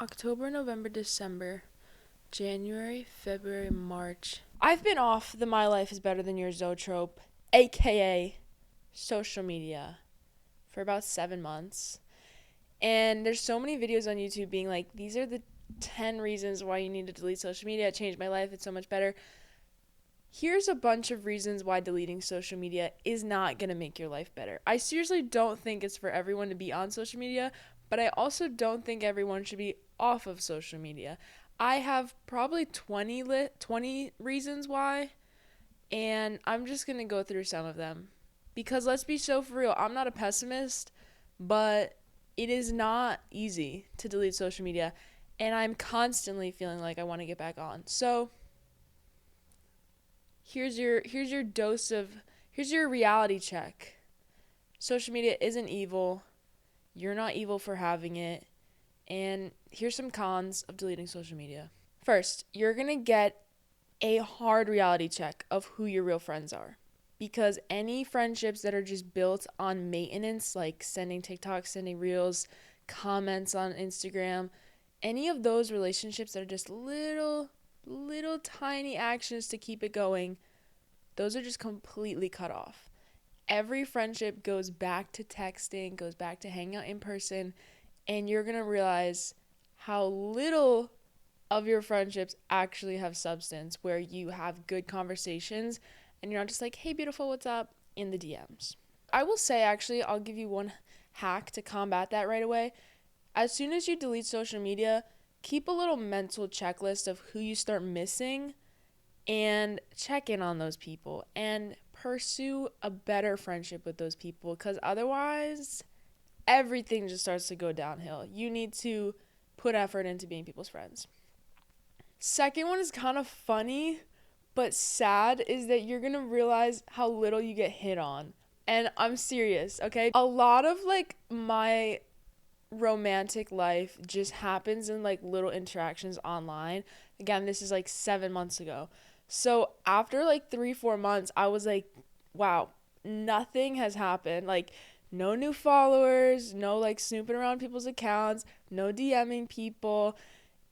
October, November, December, January, February, March. I've been off the My Life is Better Than Yours Zoetrope, aka social media, for about 7 months. And there's so many videos on YouTube being like, these are the 10 reasons why you need to delete social media. It changed my life. It's so much better. Here's a bunch of reasons why deleting social media is not going to make your life better. I seriously don't think it's for everyone to be on social media, but I also don't think everyone should be off of social media. I have probably 20 reasons why, and I'm just going to go through some of them. Because let's be so for real, I'm not a pessimist, but it is not easy to delete social media, and I'm constantly feeling like I want to get back on. So, here's your reality check. Social media isn't evil. You're not evil for having it. And here's some cons of deleting social media. First, you're going to get a hard reality check of who your real friends are. Because any friendships that are just built on maintenance, like sending TikToks, sending reels, comments on Instagram, any of those relationships that are just little tiny actions to keep it going, those are just completely cut off. Every friendship goes back to texting, goes back to hanging out in person, and you're going to realize how little of your friendships actually have substance, where you have good conversations and you're not just like, hey, beautiful, what's up, in the DMs. I will say, actually, I'll give you one hack to combat that right away. As soon as you delete social media, keep a little mental checklist of who you start missing and check in on those people and pursue a better friendship with those people, because otherwise everything just starts to go downhill. You need to put effort into being people's friends. Second one is kind of funny but sad, is that you're gonna realize how little you get hit on. And I'm serious, okay? A lot of like my romantic life just happens in like little interactions online. Again, this is like 7 months ago. So after like 3-4 months, I was like, wow, nothing has happened. Like, no new followers, no like snooping around people's accounts, no DMing people.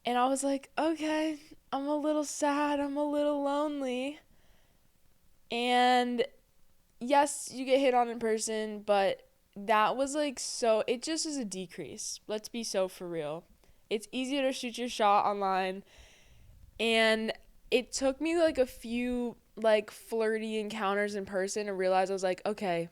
And I was like, okay, I'm a little sad, I'm a little lonely. And yes, you get hit on in person, but that was like, so it just is a decrease. Let's be so for real. It's easier to shoot your shot online, and it took me like a few like flirty encounters in person to realize I was like, okay,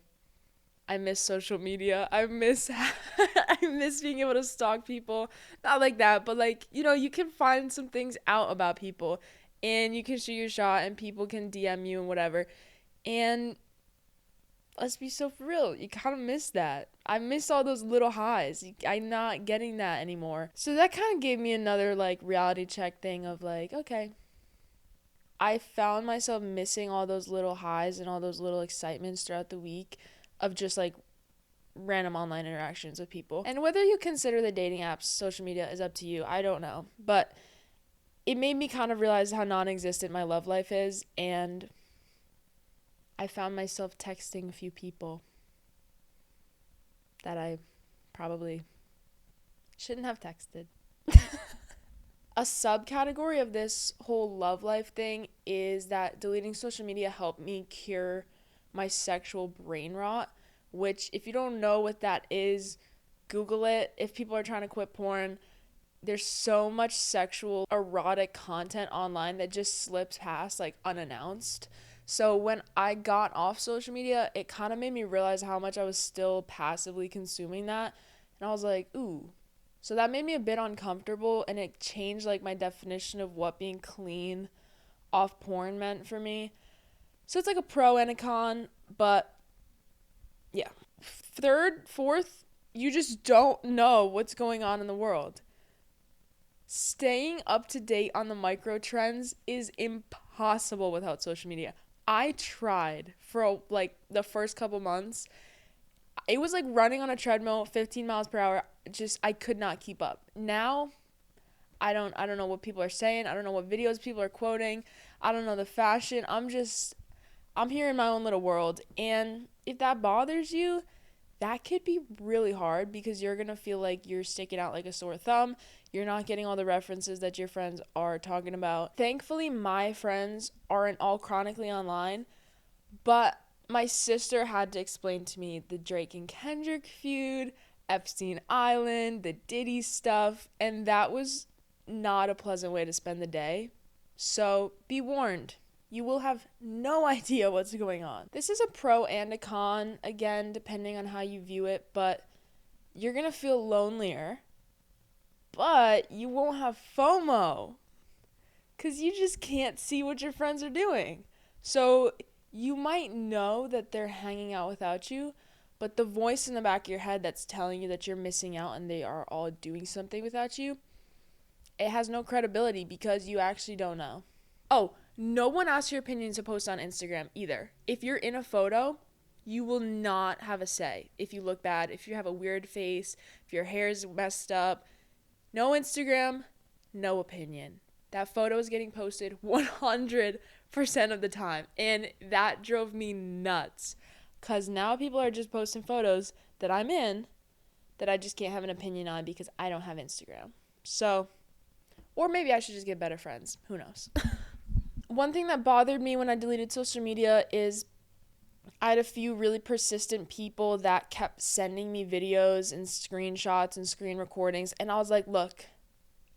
I miss social media. I miss I miss being able to stalk people. Not like that, but like, you can find some things out about people, and you can shoot your shot and people can DM you and whatever. And let's be so for real, you kind of miss that. I miss all those little highs. I'm not getting that anymore. So that kind of gave me another like reality check thing of like, okay, I found myself missing all those little highs and all those little excitements throughout the week of just like random online interactions with people. And whether you consider the dating apps social media is up to you. I don't know. But it made me kind of realize how non-existent my love life is, and I found myself texting a few people that I probably shouldn't have texted. A subcategory of this whole love life thing is that deleting social media helped me cure my sexual brain rot, which, if you don't know what that is, Google it. If people are trying to quit porn, there's so much sexual erotic content online that just slips past like unannounced. So when I got off social media, it kind of made me realize how much I was still passively consuming that. And I was like, ooh. So that made me a bit uncomfortable, and it changed like my definition of what being clean off porn meant for me. So it's like a pro and a con, but yeah. Third, fourth, you just don't know what's going on in the world. Staying up to date on the micro trends is impossible without social media. I tried for like the first couple months. It was like running on a treadmill, 15 miles per hour. Just, I could not keep up. Now, I don't know what people are saying. I don't know what videos people are quoting. I don't know the fashion. I'm here in my own little world. And if that bothers you, that could be really hard, because you're going to feel like you're sticking out like a sore thumb. You're not getting all the references that your friends are talking about. Thankfully, my friends aren't all chronically online, but my sister had to explain to me the Drake and Kendrick feud, Epstein Island, the Diddy stuff, and that was not a pleasant way to spend the day. So be warned, you will have no idea what's going on. This is a pro and a con, again, depending on how you view it, but you're gonna feel lonelier, but you won't have FOMO because you just can't see what your friends are doing. So you might know that they're hanging out without you, but the voice in the back of your head that's telling you that you're missing out and they are all doing something without you, it has no credibility because you actually don't know. Oh, no one asks your opinion to post on Instagram either. If you're in a photo, you will not have a say. If you look bad, if you have a weird face, if your hair is messed up, no Instagram, no opinion. That photo is getting posted 100% of the time. And that drove me nuts. Because now people are just posting photos that I'm in that I just can't have an opinion on because I don't have Instagram. So, or maybe I should just get better friends. Who knows? One thing that bothered me when I deleted social media is I had a few really persistent people that kept sending me videos and screenshots and screen recordings. And I was like, look,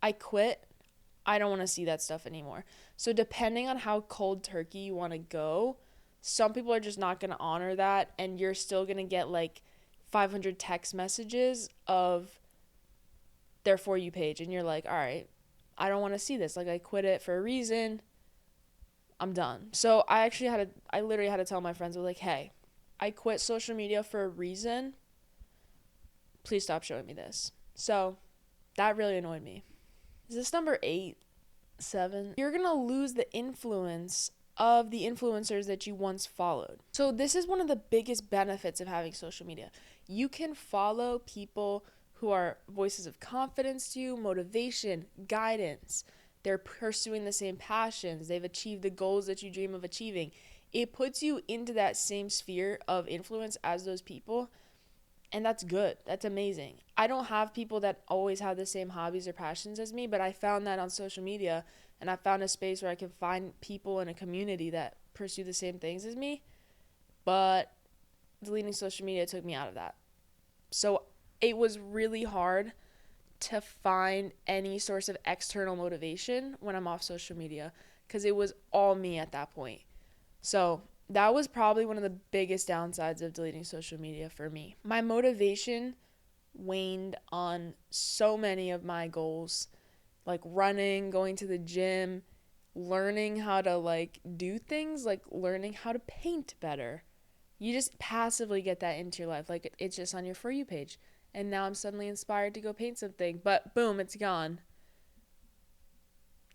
I quit. I don't want to see that stuff anymore. So depending on how cold turkey you want to go, some people are just not going to honor that. And you're still going to get like 500 text messages of their For You page. And you're like, all right, I don't want to see this. Like, I quit it for a reason. I'm done. So I literally had to tell my friends, like, hey, I quit social media for a reason. Please stop showing me this. So that really annoyed me. Is this number 8, 7? You're going to lose the influence of the influencers that you once followed. So this is one of the biggest benefits of having social media. You can follow people who are voices of confidence to you, motivation, guidance. They're pursuing the same passions. They've achieved the goals that you dream of achieving. It puts you into that same sphere of influence as those people. And that's good. That's amazing. I don't have people that always have the same hobbies or passions as me, but I found that on social media, and I found a space where I can find people in a community that pursue the same things as me. But deleting social media took me out of that. So it was really hard to find any source of external motivation when I'm off social media because it was all me at that point. So that was probably one of the biggest downsides of deleting social media for me. My motivation waned on so many of my goals, like running, going to the gym, learning how to like do things, like learning how to paint better. You just passively get that into your life. Like it's just on your For You page. And now I'm suddenly inspired to go paint something. But boom, it's gone.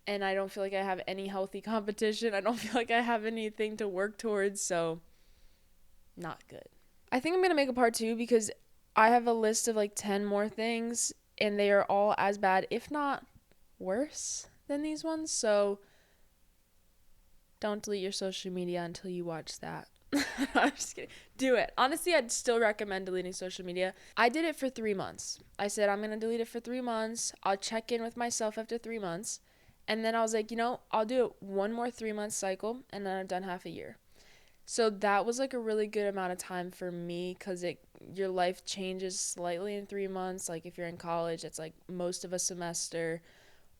And I don't feel like I have any healthy competition. I don't feel like I have anything to work towards. So, not good. I think I'm going to make a part 2 because I have a list of like 10 more things. And they are all as bad, if not worse, than these ones. So, don't delete your social media until you watch that. I'm just kidding. Do it. Honestly, I'd still recommend deleting social media. I did it for 3 months. I said, I'm going to delete it for 3 months. I'll check in with myself after 3 months. And then I was like, I'll do it one more 3-month cycle, and then I've done half a year. So that was like a really good amount of time for me because your life changes slightly in 3 months. Like if you're in college, it's like most of a semester,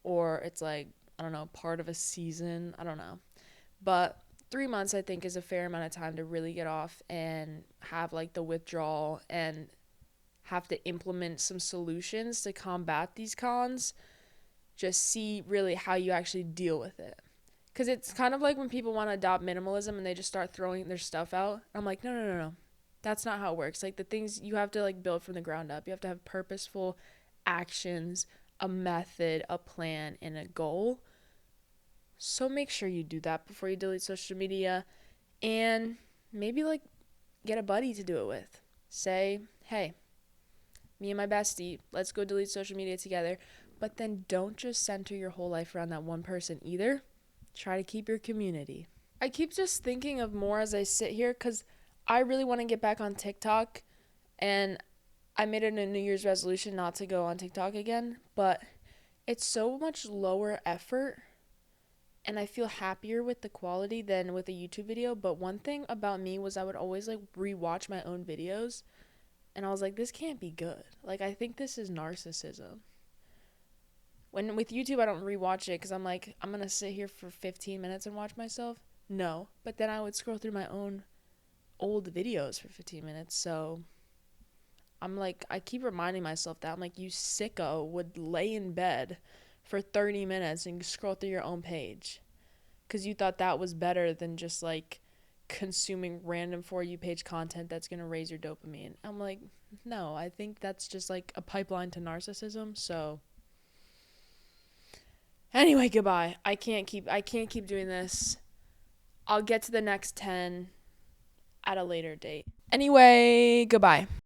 or it's like, I don't know, part of a season. I don't know. But 3 months, I think, is a fair amount of time to really get off and have like the withdrawal and have to implement some solutions to combat these cons. Just see really how you actually deal with it. Because it's kind of like when people want to adopt minimalism and they just start throwing their stuff out. I'm like, no. That's not how it works. Like the things you have to like build from the ground up. You have to have purposeful actions, a method, a plan, and a goal. So make sure you do that before you delete social media, and maybe like get a buddy to do it with. Say, hey, me and my bestie, let's go delete social media together. But then don't just center your whole life around that one person either. Try to keep your community. I keep just thinking of more as I sit here because I really want to get back on TikTok, and I made it a New Year's resolution not to go on TikTok again, but it's so much lower effort and I feel happier with the quality than with a YouTube video. But one thing about me was I would always like rewatch my own videos and I was like, this can't be good. Like, I think this is narcissism. When with YouTube, I don't rewatch it because I'm like, I'm going to sit here for 15 minutes and watch myself. No. But then I would scroll through my own old videos for 15 minutes. So I'm like, I keep reminding myself that. I'm like, you sicko would lay in bed for 30 minutes and scroll through your own page because you thought that was better than just like consuming random For You page content that's going to raise your dopamine. I'm like, no, I think that's just like a pipeline to narcissism. So anyway, goodbye. I can't keep doing this. I'll get to the next 10 at a later date. Anyway, goodbye.